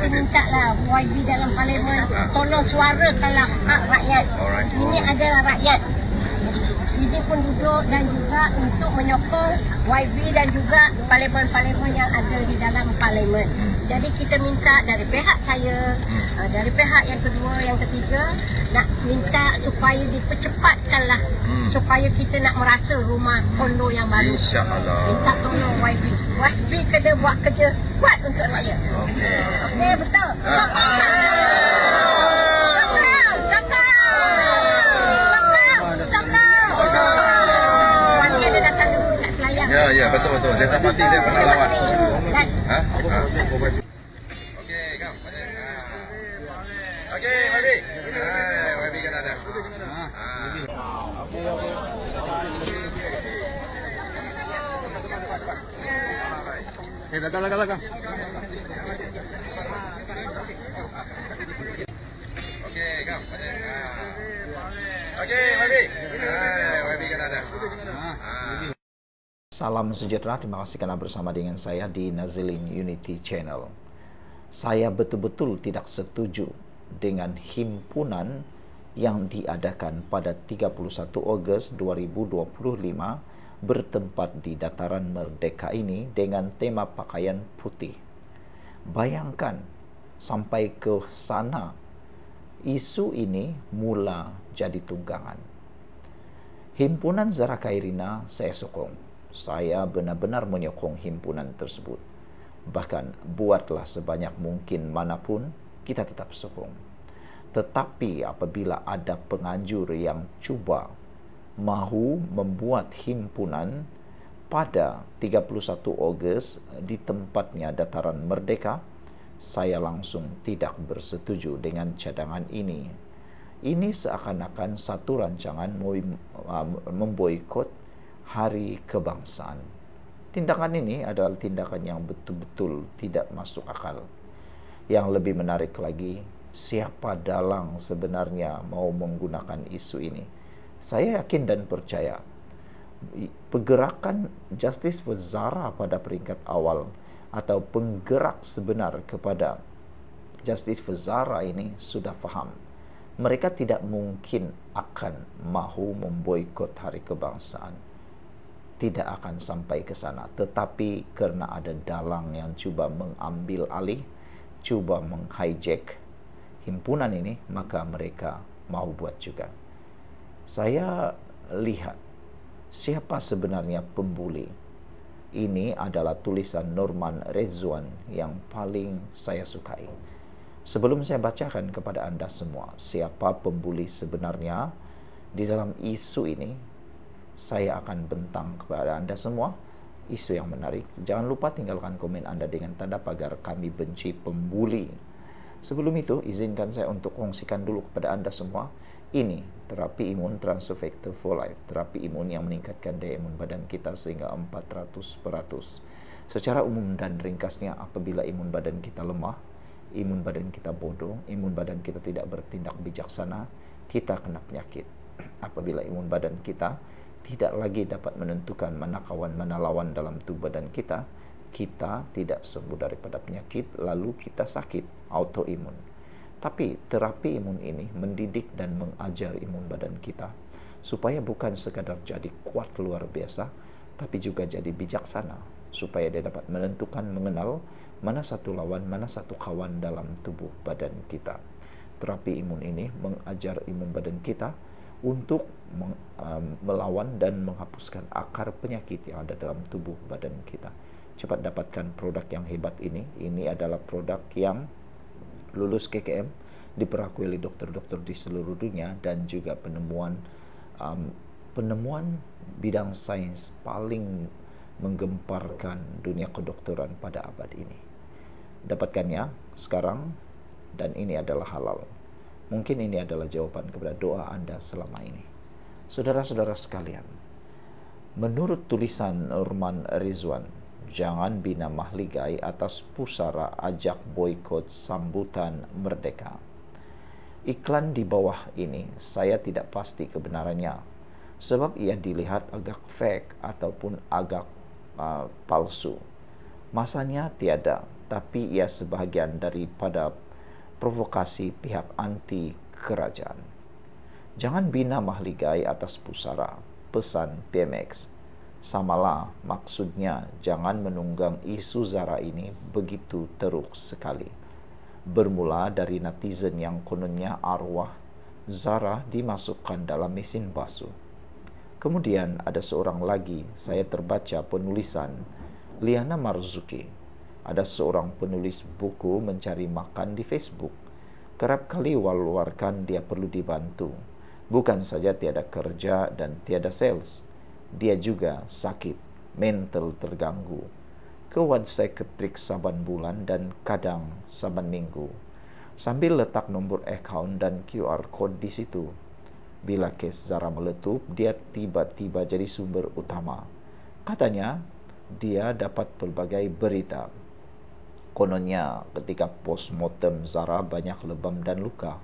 minta lah YB dalam parlimen tolong suarakanlah hak rakyat. Ini adalah rakyat. Ini pun duduk dan juga untuk menyokong YB dan juga parlimen-parlimen yang ada di dalam parlimen. Jadi kita minta dari pihak saya, dari pihak yang kedua, yang ketiga, nak minta supaya dipercepatkanlah supaya kita nak merasa rumah kondo yang baru. InsyaAllah. Minta tolong YB. YB kena buat kerja kuat untuk saya. Okey, betul. Ya, betul. Desa Pati saya pernah lawat. Hah? Okey, kam. Okey, YB. YB kan ada. Belakang. Okey, kam. Okey, YB. YB kan ada. Salam sejahtera, terima kasih karena bersama dengan saya di Nazilin Unity Channel. Saya betul-betul tidak setuju dengan himpunan yang diadakan pada 31 Ogos 2025 bertempat di Dataran Merdeka ini dengan tema pakaian putih. Bayangkan, sampai ke sana, isu ini mula jadi tunggangan. Himpunan Zahra Khairina saya sokong. Saya benar-benar menyokong himpunan tersebut. Bahkan buatlah sebanyak mungkin manapun, kita tetap sokong. Tetapi apabila ada penganjur yang cuba mahu membuat himpunan pada 31 Ogos di tempatnya Dataran Merdeka, saya langsung tidak bersetuju dengan cadangan ini. Ini seakan-akan satu rancangan memboikot Hari Kebangsaan. Tindakan ini adalah tindakan yang betul-betul tidak masuk akal. Yang lebih menarik lagi, siapa dalang sebenarnya mau menggunakan isu ini? Saya yakin dan percaya pergerakan Justice for Zahra pada peringkat awal atau penggerak sebenar kepada Justice for Zahra ini sudah faham. Mereka tidak mungkin akan mahu memboikot Hari Kebangsaan. Tidak akan sampai ke sana. Tetapi kerana ada dalang yang cuba mengambil alih, cuba menghijack himpunan ini, maka mereka mahu buat juga. Saya lihat siapa sebenarnya pembuli. Ini adalah tulisan Norman Rezwan yang paling saya sukai. Sebelum saya bacakan kepada anda semua siapa pembuli sebenarnya di dalam isu ini, saya akan bentang kepada anda semua isu yang menarik. Jangan lupa tinggalkan komen anda dengan tanda pagar kami benci pembuli. Sebelum itu, izinkan saya untuk kongsikan dulu kepada anda semua. Ini terapi imun Transofector for Life. Terapi imun yang meningkatkan daya imun badan kita sehingga 400%. Secara umum dan ringkasnya, apabila imun badan kita lemah, imun badan kita bodoh, imun badan kita tidak bertindak bijaksana, kita kena penyakit. Apabila imun badan kita tidak lagi dapat menentukan mana kawan mana lawan dalam tubuh badan kita, kita tidak sembuh daripada penyakit, lalu kita sakit, autoimun. Tapi terapi imun ini mendidik dan mengajar imun badan kita supaya bukan sekadar jadi kuat luar biasa, tapi juga jadi bijaksana, supaya dia dapat menentukan, mengenal mana satu lawan, mana satu kawan dalam tubuh badan kita. Terapi imun ini mengajar imun badan kita untuk melawan dan menghapuskan akar penyakit yang ada dalam tubuh badan kita. Cepat dapatkan produk yang hebat ini. Ini adalah produk yang lulus KKM, diperakui oleh dokter-dokter di seluruh dunia, dan juga penemuan bidang sains paling menggemparkan dunia kedokteran pada abad ini. Dapatkannya sekarang, dan ini adalah halal. Mungkin ini adalah jawaban kepada doa anda selama ini. Saudara-saudara sekalian, menurut tulisan Norman Rezwan, jangan bina mahligai atas pusara ajak boikot sambutan merdeka. Iklan di bawah ini saya tidak pasti kebenarannya, sebab ia dilihat agak fake ataupun agak palsu. Masanya tiada, tapi ia sebahagian daripada provokasi pihak anti kerajaan. Jangan bina mahligai atas pusara, pesan PMX. Samalah maksudnya jangan menunggang isu Zara ini begitu teruk sekali. Bermula dari netizen yang kononnya arwah Zara dimasukkan dalam mesin basuh. Kemudian ada seorang lagi, saya terbaca penulisan Liana Marzuki. Ada seorang penulis buku mencari makan di Facebook. Kerap kali war-warkan dia perlu dibantu. Bukan saja tiada kerja dan tiada sales, dia juga sakit, mental terganggu. Ke ward psikiatrik saban bulan dan kadang saban minggu. Sambil letak nombor akaun dan QR code di situ. Bila kes Zara meletup, dia tiba-tiba jadi sumber utama. Katanya, dia dapat pelbagai berita. Kononnya, ketika postmortem Zara banyak lebam dan luka.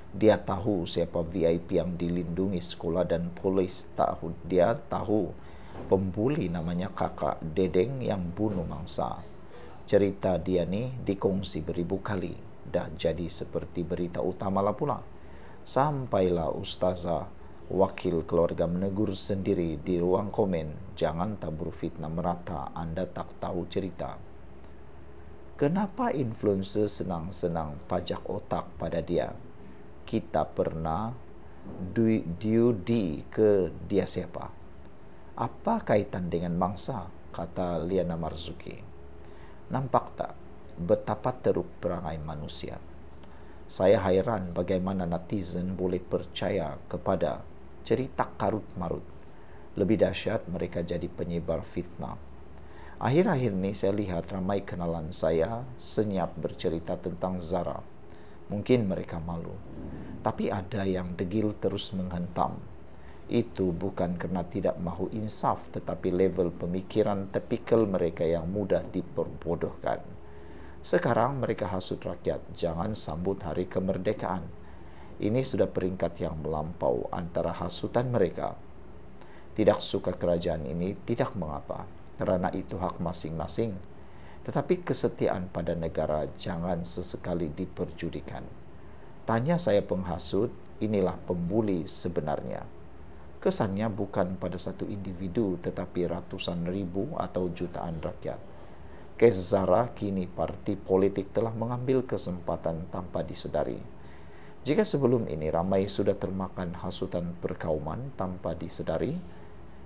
Dia tahu siapa VIP yang dilindungi sekolah dan polis. Dia tahu pembuli namanya kakak Dedeng yang bunuh mangsa. Cerita dia ni dikongsi beribu kali. Dah jadi seperti berita utama lah pula. Sampailah ustazah wakil keluarga menegur sendiri di ruang komen, jangan tabur fitnah merata, Anda tak tahu cerita. Kenapa influencer senang-senang pajak otak pada dia? Kita pernah diudi ke dia siapa? Apa kaitan dengan mangsa? Kata Liana Marzuki. Nampak tak betapa teruk perangai manusia? Saya hairan bagaimana netizen boleh percaya kepada cerita karut-marut. Lebih dahsyat, mereka jadi penyebar fitnah. Akhir-akhir ini saya lihat ramai kenalan saya senyap bercerita tentang Zara. Mungkin mereka malu. Tapi ada yang degil terus menghentam. Itu bukan kerana tidak mahu insaf, tetapi level pemikiran tipikal mereka yang mudah diperbodohkan. Sekarang mereka hasut rakyat, jangan sambut hari kemerdekaan. Ini sudah peringkat yang melampau antara hasutan mereka. Tidak suka kerajaan ini tidak mengapa, kerana itu hak masing-masing. Tetapi kesetiaan pada negara jangan sesekali diperjudikan. Tanya saya penghasut, inilah pembuli sebenarnya. Kesannya bukan pada satu individu tetapi ratusan ribu atau jutaan rakyat. Kes Zara kini parti politik telah mengambil kesempatan tanpa disedari. Jika sebelum ini ramai sudah termakan hasutan perkauman tanpa disedari,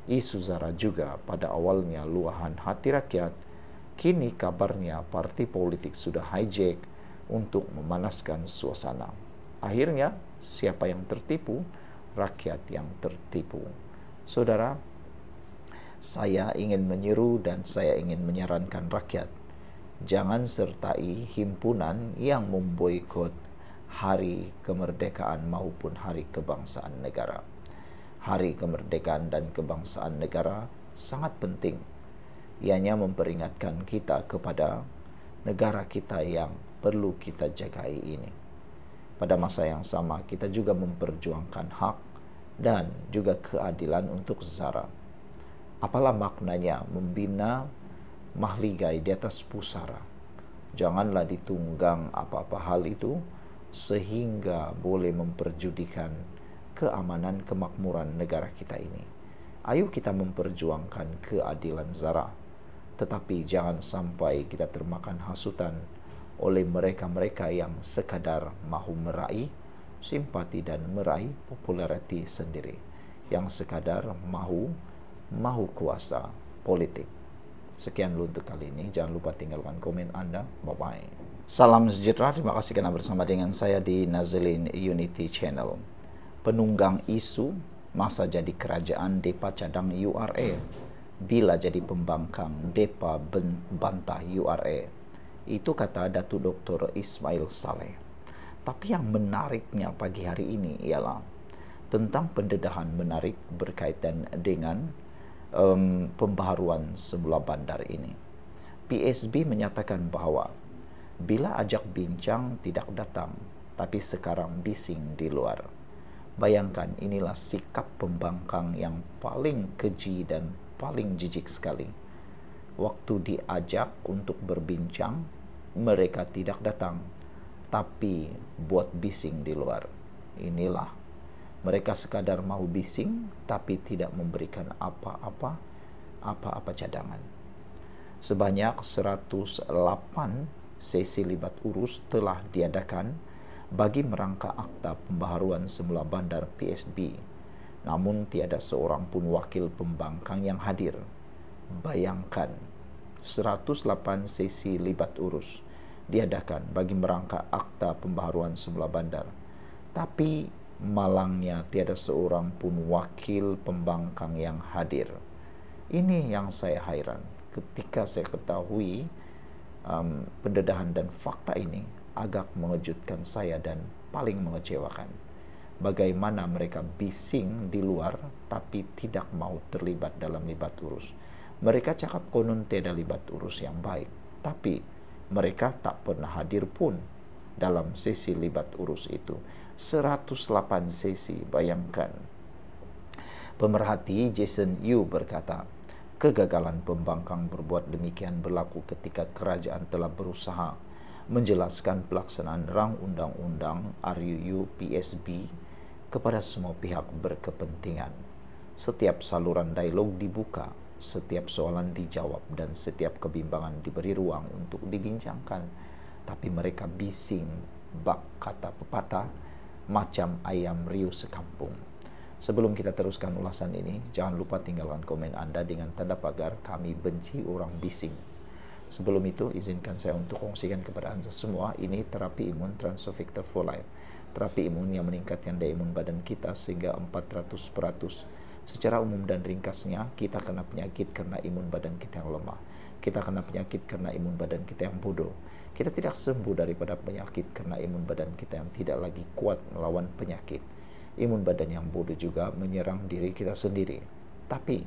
isu Zara juga pada awalnya luahan hati rakyat, kini kabarnya parti politik sudah hijack untuk memanaskan suasana. Akhirnya, siapa yang tertipu? Rakyat yang tertipu. Saudara, saya ingin menyeru dan saya ingin menyarankan rakyat, jangan sertai himpunan yang memboikot hari kemerdekaan maupun hari kebangsaan negara. Hari kemerdekaan dan kebangsaan negara sangat penting. Ianya memperingatkan kita kepada negara kita yang perlu kita jagai ini. Pada masa yang sama, kita juga memperjuangkan hak dan juga keadilan untuk Zara. Apalah maknanya membina mahligai di atas pusara? Janganlah ditunggang apa-apa hal itu sehingga boleh memperjudikan keamanan kemakmuran negara kita ini. Ayo kita memperjuangkan keadilan Zara, tetapi jangan sampai kita termakan hasutan oleh mereka-mereka yang sekadar mahu meraih simpati dan meraih populariti sendiri, yang sekadar mahu kuasa politik. Sekian dulu untuk kali ini. Jangan lupa tinggalkan komen Anda. Bye-bye. Salam sejahtera. Terima kasih kerana bersama dengan saya di Nazilin Unity Channel. Penunggang isu masa jadi kerajaan depa cadang URA, bila jadi pembangkang depa bantah URA. Itu kata Datuk Dr. Ismail Saleh. Tapi yang menariknya pagi hari ini ialah tentang pendedahan menarik berkaitan dengan pembaharuan semula bandar ini. PSB menyatakan bahawa bila ajak bincang tidak datang, tapi sekarang bising di luar. Bayangkan, inilah sikap pembangkang yang paling keji dan paling jijik sekali. Waktu diajak untuk berbincang, mereka tidak datang, tapi buat bising di luar. Inilah, mereka sekadar mau bising, tapi tidak memberikan apa-apa cadangan. Sebanyak 108 sesi libat urus telah diadakan bagi merangka akta pembaharuan semula bandar PSB. Namun tiada seorang pun wakil pembangkang yang hadir. Bayangkan, 108 sesi libat urus diadakan bagi merangka akta pembaharuan semula bandar, tapi malangnya tiada seorang pun wakil pembangkang yang hadir. Ini yang saya hairan ketika saya ketahui pendedahan dan fakta ini agak mengejutkan saya dan paling mengecewakan. Bagaimana mereka bising di luar tapi tidak mau terlibat dalam libat urus. Mereka cakap konon tiada libat urus yang baik, tapi mereka tak pernah hadir pun dalam sesi libat urus itu. 108 sesi, bayangkan. Pemerhati Jason Yu berkata, kegagalan pembangkang berbuat demikian berlaku ketika kerajaan telah berusaha menjelaskan pelaksanaan rang undang-undang RUU PSB kepada semua pihak berkepentingan. Setiap saluran dialog dibuka, setiap soalan dijawab, dan setiap kebimbangan diberi ruang untuk dibincangkan. Tapi mereka bising, bak kata pepatah, macam ayam riuh sekampung. Sebelum kita teruskan ulasan ini, jangan lupa tinggalkan komen Anda dengan tanda pagar kami benci orang bising. Sebelum itu, izinkan saya untuk kongsikan kepada Anda semua, ini terapi imun Transovictor for Life. Terapi imun yang meningkatkan daya imun badan kita sehingga 400%. Secara umum dan ringkasnya, kita kena penyakit karena imun badan kita yang lemah. Kita kena penyakit karena imun badan kita yang bodoh. Kita tidak sembuh daripada penyakit karena imun badan kita yang tidak lagi kuat melawan penyakit. Imun badan yang bodoh juga menyerang diri kita sendiri. Tapi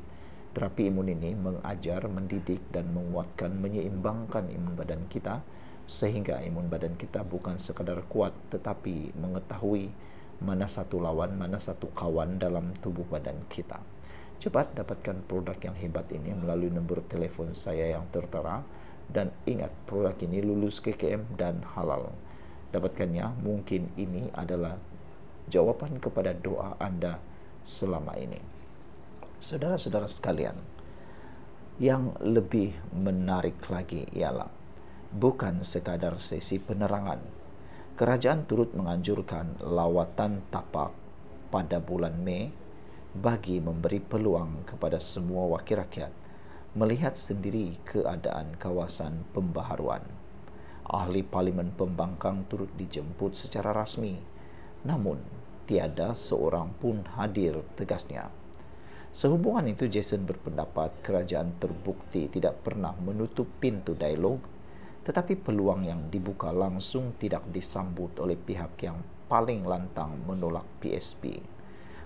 terapi imun ini mengajar, mendidik, dan menguatkan, menyeimbangkan imun badan kita sehingga imun badan kita bukan sekadar kuat tetapi mengetahui mana satu lawan, mana satu kawan dalam tubuh badan kita. Cepat dapatkan produk yang hebat ini melalui nombor telepon saya yang tertera, dan ingat, produk ini lulus KKM dan halal. Dapatkannya, mungkin ini adalah jawaban kepada doa Anda selama ini. Saudara-saudara sekalian, yang lebih menarik lagi ialah bukan sekadar sesi penerangan. Kerajaan turut menganjurkan lawatan tapak pada bulan Mei bagi memberi peluang kepada semua wakil rakyat melihat sendiri keadaan kawasan pembaharuan. Ahli Parlimen Pembangkang turut dijemput secara rasmi, namun tiada seorang pun hadir, tegasnya. Sehubungan itu, Jason berpendapat kerajaan terbukti tidak pernah menutup pintu dialog, tetapi peluang yang dibuka langsung tidak disambut oleh pihak yang paling lantang menolak PSB.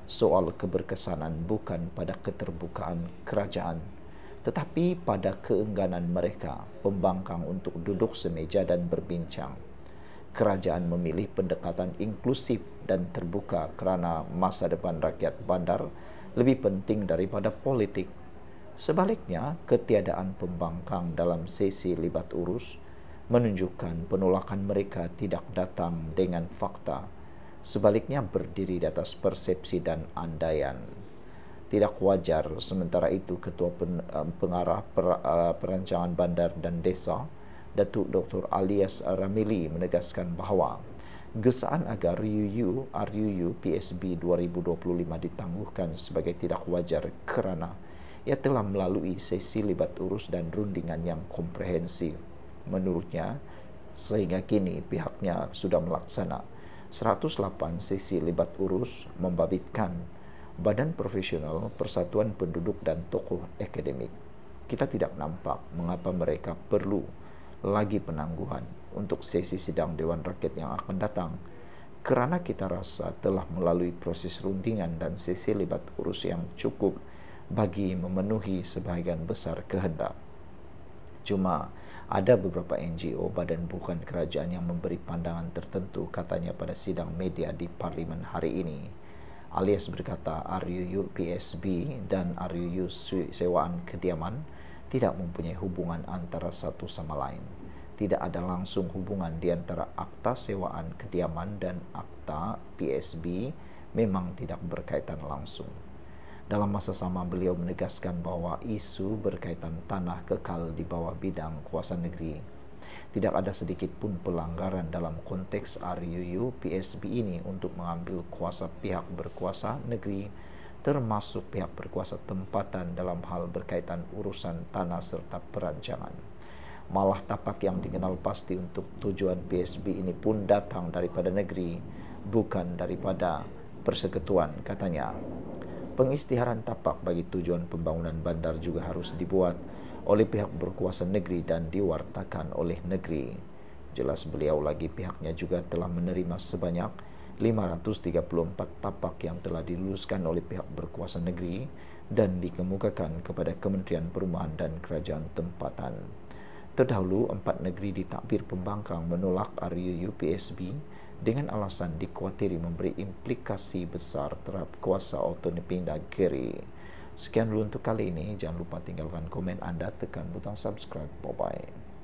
Soal keberkesanan bukan pada keterbukaan kerajaan, tetapi pada keengganan mereka pembangkang untuk duduk semeja dan berbincang. Kerajaan memilih pendekatan inklusif dan terbuka kerana masa depan rakyat bandar lebih penting daripada politik. Sebaliknya, ketiadaan pembangkang dalam sesi libat urus menunjukkan penolakan mereka tidak datang dengan fakta, sebaliknya berdiri di atas persepsi dan andaian. Tidak wajar sementara itu Ketua Pengarah Perancangan Bandar dan Desa, Datuk Dr. Alias Ramili, menegaskan bahawa gesaan agar RUU PSB 2025 ditangguhkan sebagai tidak wajar kerana ia telah melalui sesi libat urus dan rundingan yang komprehensif. Menurutnya, sehingga kini pihaknya sudah melaksana 108 sesi libat urus membabitkan badan profesional, persatuan penduduk, dan tokoh akademik. Kita tidak nampak mengapa mereka perlu lagi penangguhan untuk sesi sidang Dewan Rakyat yang akan datang, kerana kita rasa telah melalui proses rundingan dan sesi libat urus yang cukup bagi memenuhi sebahagian besar kehendak. Cuma ada beberapa NGO badan bukan kerajaan yang memberi pandangan tertentu, katanya pada sidang media di Parlimen hari ini. Alias berkata RUU PSB dan RUU sewaan kediaman tidak mempunyai hubungan antara satu sama lain. tidak ada langsung hubungan di antara akta sewaan kediaman dan akta PSB memang tidak berkaitan langsung. Dalam masa sama, beliau menegaskan bahwa isu berkaitan tanah kekal di bawah bidang kuasa negeri. Tidak ada sedikit pun pelanggaran dalam konteks RUU PSB ini untuk mengambil kuasa pihak berkuasa negeri, termasuk pihak berkuasa tempatan dalam hal berkaitan urusan tanah serta perancangan. Malah tapak yang dikenal pasti untuk tujuan PSB ini pun datang daripada negeri, bukan daripada persekutuan, katanya. Pengisytiharan tapak bagi tujuan pembangunan bandar juga harus dibuat oleh pihak berkuasa negeri dan diwartakan oleh negeri. Jelas beliau lagi pihaknya juga telah menerima sebanyak 534 tapak yang telah diluluskan oleh pihak berkuasa negeri dan dikemukakan kepada Kementerian Perumahan dan Kerajaan Tempatan. Terdahulu, 4 negeri di takbir pembangkang menolak RUU PSB dengan alasan dikuatiri memberi implikasi besar terhadap kuasa otonomi negeri. Sekian dulu untuk kali ini. Jangan lupa tinggalkan komen Anda, tekan butang subscribe. Bye-bye.